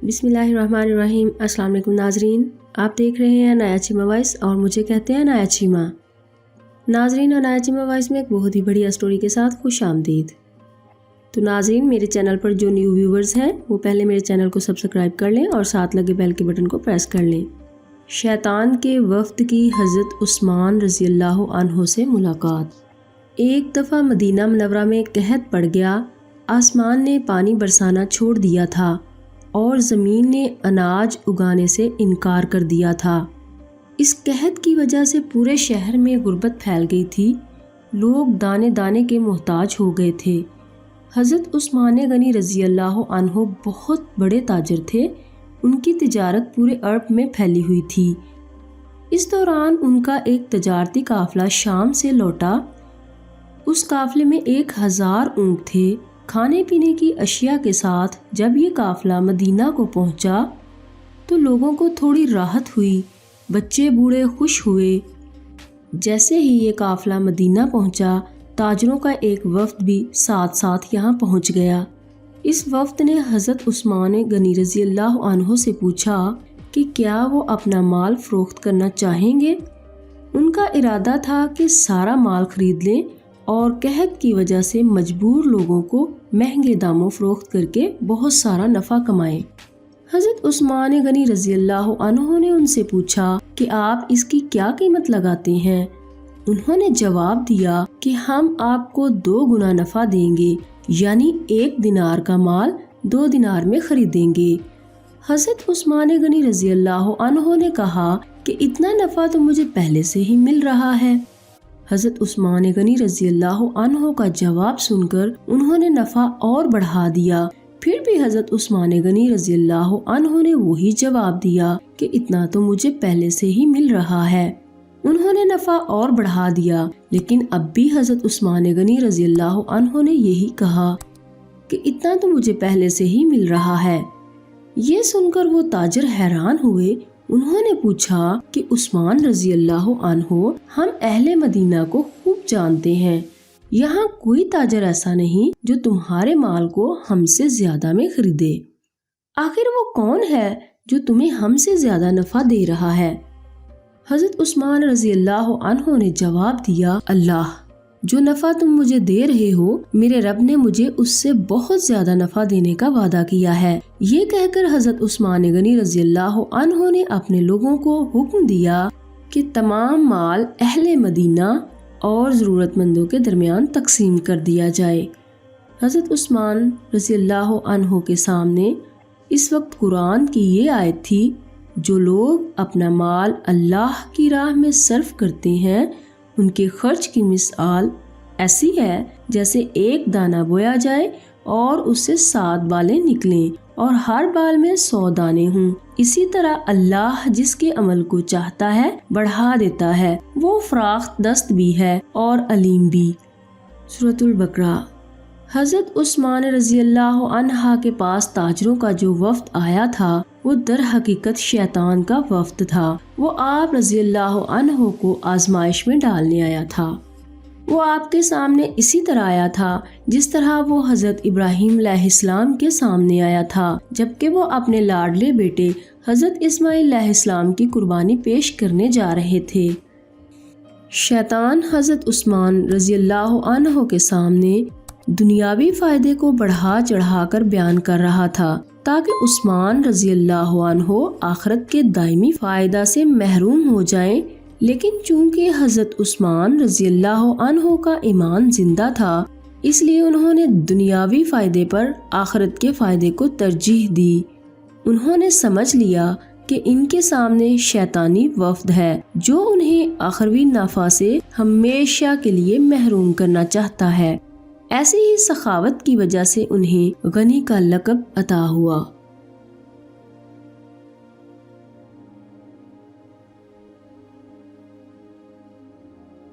بسم اللہ الرحمن الرحیم۔ السلام علیکم ناظرین، آپ دیکھ رہے ہیں انایا چیما وائس اور مجھے کہتے ہیں انایا چیما۔ ناظرین، انایا چیما وائس میں ایک بہت ہی بڑی سٹوری کے ساتھ خوش آمدید۔ تو ناظرین، میرے چینل پر جو نیو ویورز ہیں وہ پہلے میرے چینل کو سبسکرائب کر لیں اور ساتھ لگے بیل کے بٹن کو پریس کر لیں۔ شیطان کے وفد کی حضرت عثمان رضی اللہ عنہ سے ملاقات۔ ایک دفعہ مدینہ منورہ میں قحط پڑ گیا، آسمان نے پانی برسانا چھوڑ دیا تھا اور زمین نے اناج اگانے سے انکار کر دیا تھا۔ اس قحط کی وجہ سے پورے شہر میں غربت پھیل گئی تھی، لوگ دانے دانے کے محتاج ہو گئے تھے۔ حضرت عثمان غنی رضی اللہ عنہ بہت بڑے تاجر تھے، ان کی تجارت پورے عرب میں پھیلی ہوئی تھی۔ اس دوران ان کا ایک تجارتی قافلہ شام سے لوٹا۔ اس قافلے میں 1000 اونٹ تھے۔ کھانے پینے کی اشیاء کے ساتھ جب یہ قافلہ مدینہ کو پہنچا تو لوگوں کو تھوڑی راحت ہوئی، بچے بوڑھے خوش ہوئے۔ جیسے ہی یہ قافلہ مدینہ پہنچا، تاجروں کا ایک وفد بھی ساتھ ساتھ یہاں پہنچ گیا۔ اس وفد نے حضرت عثمان غنی رضی اللہ عنہ سے پوچھا کہ کیا وہ اپنا مال فروخت کرنا چاہیں گے۔ ان کا ارادہ تھا کہ سارا مال خرید لیں اور قحط کی وجہ سے مجبور لوگوں کو مہنگے داموں فروخت کر کے بہت سارا نفع کمائیں۔ حضرت عثمان غنی رضی اللہ عنہ نے ان سے پوچھا کہ آپ اس کی کیا قیمت لگاتے ہیں؟ انہوں نے جواب دیا کہ ہم آپ کو 2 گنا نفع دیں گے، یعنی 1 دینار کا مال 2 دینار میں خریدیں گے۔ حضرت عثمان غنی رضی اللہ عنہ نے کہا کہ اتنا نفع تو مجھے پہلے سے ہی مل رہا ہے۔ حضرت عثمان غنی رضی اللہ عنہ کا جواب سن کر انہوں نے نفع اور بڑھا دیا۔ پھر بھی حضرت عثمان غنی رضی اللہ عنہ نے وہی جواب دیا کہ اتنا تو مجھے پہلے سے ہی مل رہا ہے۔ انہوں نے نفع اور بڑھا دیا، لیکن اب بھی حضرت عثمان غنی رضی اللہ عنہ نے یہی کہا کہ اتنا تو مجھے پہلے سے ہی مل رہا ہے۔ یہ سن کر وہ تاجر حیران ہوئے۔ انہوں نے پوچھا کہ عثمان رضی اللہ عنہ، ہم اہل مدینہ کو خوب جانتے ہیں، یہاں کوئی تاجر ایسا نہیں جو تمہارے مال کو ہم سے زیادہ میں خریدے۔ آخر وہ کون ہے جو تمہیں ہم سے زیادہ نفع دے رہا ہے؟ حضرت عثمان رضی اللہ عنہ نے جواب دیا، اللہ، جو نفع تم مجھے دے رہے ہو میرے رب نے مجھے اس سے بہت زیادہ نفع دینے کا وعدہ کیا ہے۔ یہ کہہ کر حضرت عثمان غنی رضی اللہ عنہ نے اپنے لوگوں کو حکم دیا کہ تمام مال اہل مدینہ اور ضرورت مندوں کے درمیان تقسیم کر دیا جائے۔ حضرت عثمان رضی اللہ عنہ کے سامنے اس وقت قرآن کی یہ آیت تھی، جو لوگ اپنا مال اللہ کی راہ میں صرف کرتے ہیں ان کے خرچ کی مثال ایسی ہے جیسے ایک دانہ بویا جائے اور اس سے 7 بالیں نکلیں اور ہر بال میں 100 دانے ہوں۔ اسی طرح اللہ جس کے عمل کو چاہتا ہے بڑھا دیتا ہے، وہ فراخ دست بھی ہے اور علیم بھی۔ سورۃ البقرہ۔ حضرت عثمان رضی اللہ عنہ کے پاس تاجروں کا جو وفد آیا تھا وہ در حقیقت شیطان کا وفد تھا۔ وہ آپ رضی اللہ عنہ کو آزمائش میں ڈالنے آیا تھا۔ وہ آپ کے سامنے اسی طرح آیا تھا جس طرح وہ حضرت ابراہیم علیہ السلام کے سامنے آیا تھا، جبکہ وہ اپنے لاڈلے بیٹے حضرت اسماعیل علیہ السلام کی قربانی پیش کرنے جا رہے تھے۔ شیطان حضرت عثمان رضی اللہ عنہ کے سامنے دنیاوی فائدے کو بڑھا چڑھا کر بیان کر رہا تھا تاکہ عثمان رضی اللہ عنہ آخرت کے دائمی فائدہ سے محروم ہو جائیں، لیکن چونکہ حضرت عثمان رضی اللہ عنہ کا ایمان زندہ تھا اس لیے انہوں نے دنیاوی فائدے پر آخرت کے فائدے کو ترجیح دی۔ انہوں نے سمجھ لیا کہ ان کے سامنے شیطانی وفد ہے جو انہیں آخروی نفع سے ہمیشہ کے لیے محروم کرنا چاہتا ہے۔ ایسی ہی سخاوت کی وجہ سے انہیں غنی کا لقب عطا ہوا۔